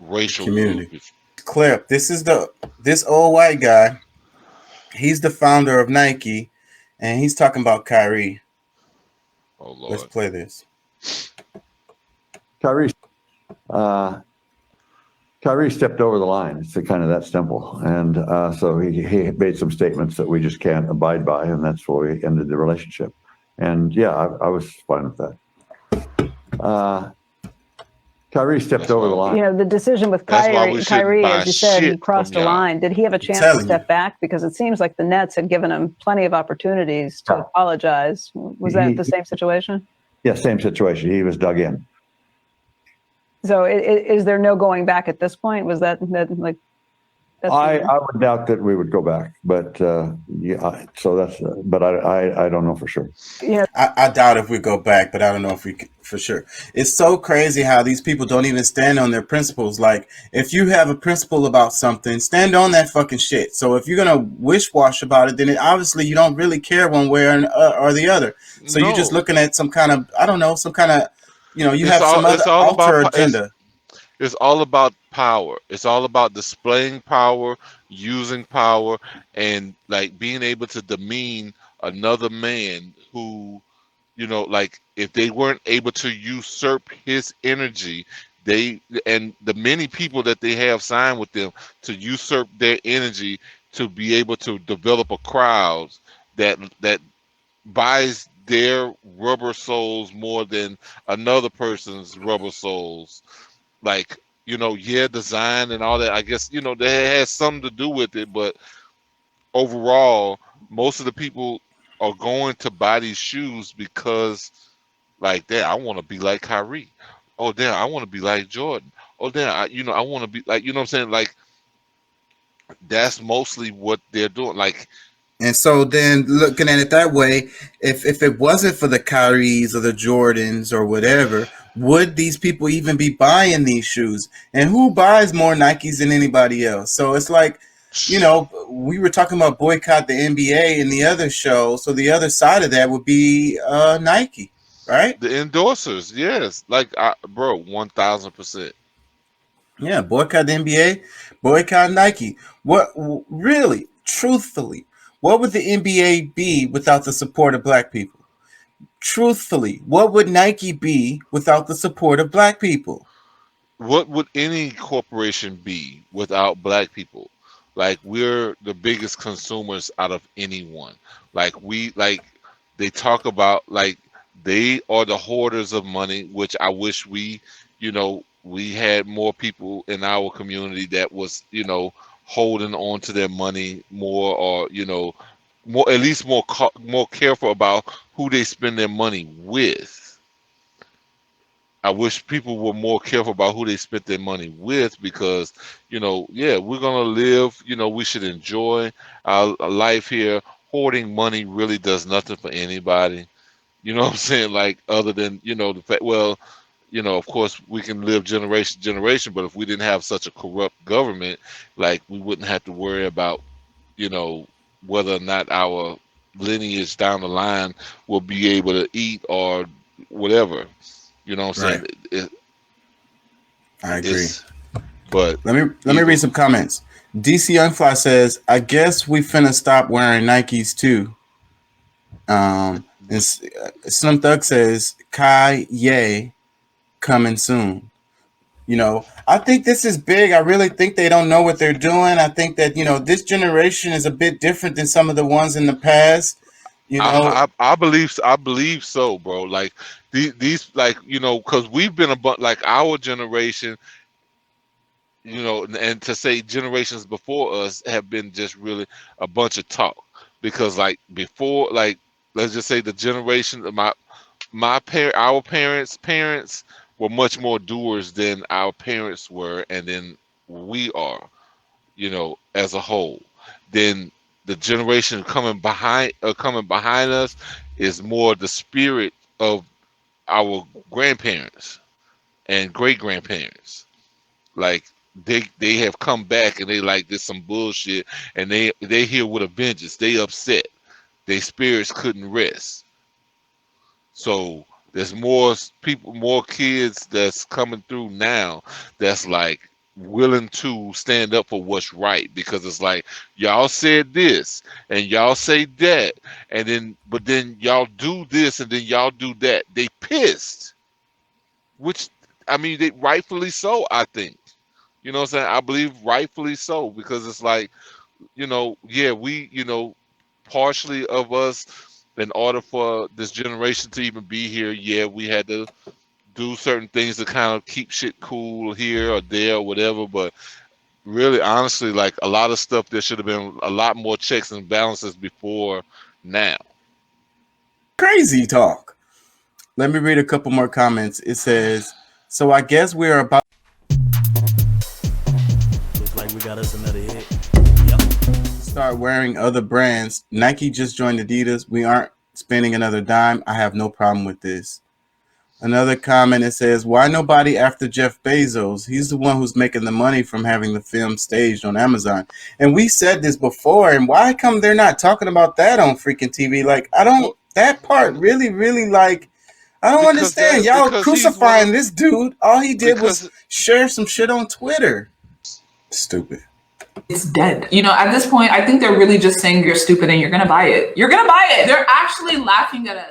racial community. group. Clip. This old white guy. He's the founder of Nike, and he's talking about Kyrie. Oh Let's Lord. play this. Kyrie, uh, Kyrie stepped over the line. It's kind of that simple. And so he made some statements that we just can't abide by, and that's why we ended the relationship. And yeah, I was fine with that. Kyrie stepped over the line. You know, the decision with That's why we shouldn't Kyrie, buy as you said, he shit crossed from a y'all. line. Did he have a chance to telling step you. back? Because it seems like the Nets had given him plenty of opportunities to apologize. Was that the same situation? Yeah, same situation. He was dug in. So is there no going back at this point? Was that like? That's I would doubt that we would go back, but yeah. So that's. But I don't know for sure. Yeah. I doubt if we go back, but I don't know if we could, for sure. It's so crazy how these people don't even stand on their principles. Like, if you have a principle about something, stand on that fucking shit. So if you're gonna wish-wash about it, then obviously you don't really care one way or the other. So you're just No. looking at some kind of, I don't know, some kind of, you know, you It's have some all other it's all alter about agenda. it's all about power. It's all about displaying power, using power, and like being able to demean another man who, you know, like if they weren't able to usurp his energy, they and the many people that they have signed with them to usurp their energy to be able to develop a crowd that buys their rubber soles more than another person's rubber soles. Like, you know, yeah, design and all that. I guess, you know, that has something to do with it, but overall, most of the people are going to buy these shoes because, like, damn, I want to be like Kyrie. Oh, damn, I want to be like Jordan. Oh, damn, I want to be like, you know what I'm saying? Like, that's mostly what they're doing. Like, And so then looking at it that way, if it wasn't for the Kyries or the Jordans or whatever, would these people even be buying these shoes? And who buys more Nikes than anybody else? So it's like, you know, we were talking about boycott the NBA in the other show. So the other side of that would be Nike, right? the endorsers, yes. Like, bro, 1000%. Yeah, boycott the NBA, boycott Nike. What really, truthfully, what would the NBA be without the support of black people? Truthfully, what would Nike be without the support of black people? What would any corporation be without black people? Like, we're the biggest consumers out of anyone. Like they talk about, like, they are the hoarders of money, which I wish we had more people in our community that was, holding on to their money more, or, more, at least more careful about who they spend their money with. I wish people were more careful about who they spent their money with, because, yeah, we're gonna live. We should enjoy our life here. Hoarding money really does nothing for anybody. You know what I'm saying? Like, other than, the fact, well, of course we can live generation to generation, but if we didn't have such a corrupt government, like, we wouldn't have to worry about, you know, whether or not our lineage down the line will be able to eat or whatever. You know what I'm Right. saying? I agree. It's but Let me either read some comments. DC Unfly says, "I guess we finna stop wearing Nikes too." Slim Thug says, "Kai Ye coming soon." I think this is big. I really think they don't know what they're doing. I think that this generation is a bit different than some of the ones in the past. You know, I believe so, bro. Like, these like, because we've been like, our generation, and to say generations before us have been just really a bunch of talk. Because, like, before, like, let's just say the generation of our parents were much more doers than our parents were, and then we are, as a whole. Then the generation coming behind us is more the spirit of our grandparents and great grandparents. Like, they have come back, and they like, this some bullshit, and they here with a vengeance. They upset. Their spirits couldn't rest. So there's more people, more kids that's coming through now, that's like, willing to stand up for what's right, because it's like y'all said this and y'all say that, and then but then y'all do this and then y'all do that. They pissed, which I mean, they rightfully so. I think, you know what I'm saying. I believe rightfully so, because it's like, yeah, we, partially of us, in order for this generation to even be here, yeah, we had to do certain things to kind of keep shit cool here or there or whatever. But really, honestly, like a lot of stuff, there should have been a lot more checks and balances before now. Crazy talk. Let me read a couple more comments. It says, so I guess we're about Looks like we got us another hit. to start wearing other brands. Nike just joined Adidas. We aren't spending another dime. I have no problem with this. Another comment, it says, why nobody after Jeff Bezos? He's the one who's making the money from having the film staged on Amazon. And we said this before, and why come they're not talking about that on freaking TV? Like, I don't, that part really, really, like, I don't understand. Y'all because he's crucifying this dude. All he did was because share some shit on Twitter. Stupid. It's dead. At this point, I think they're really just saying you're stupid and you're going to buy it. You're going to buy it. They're actually laughing at us.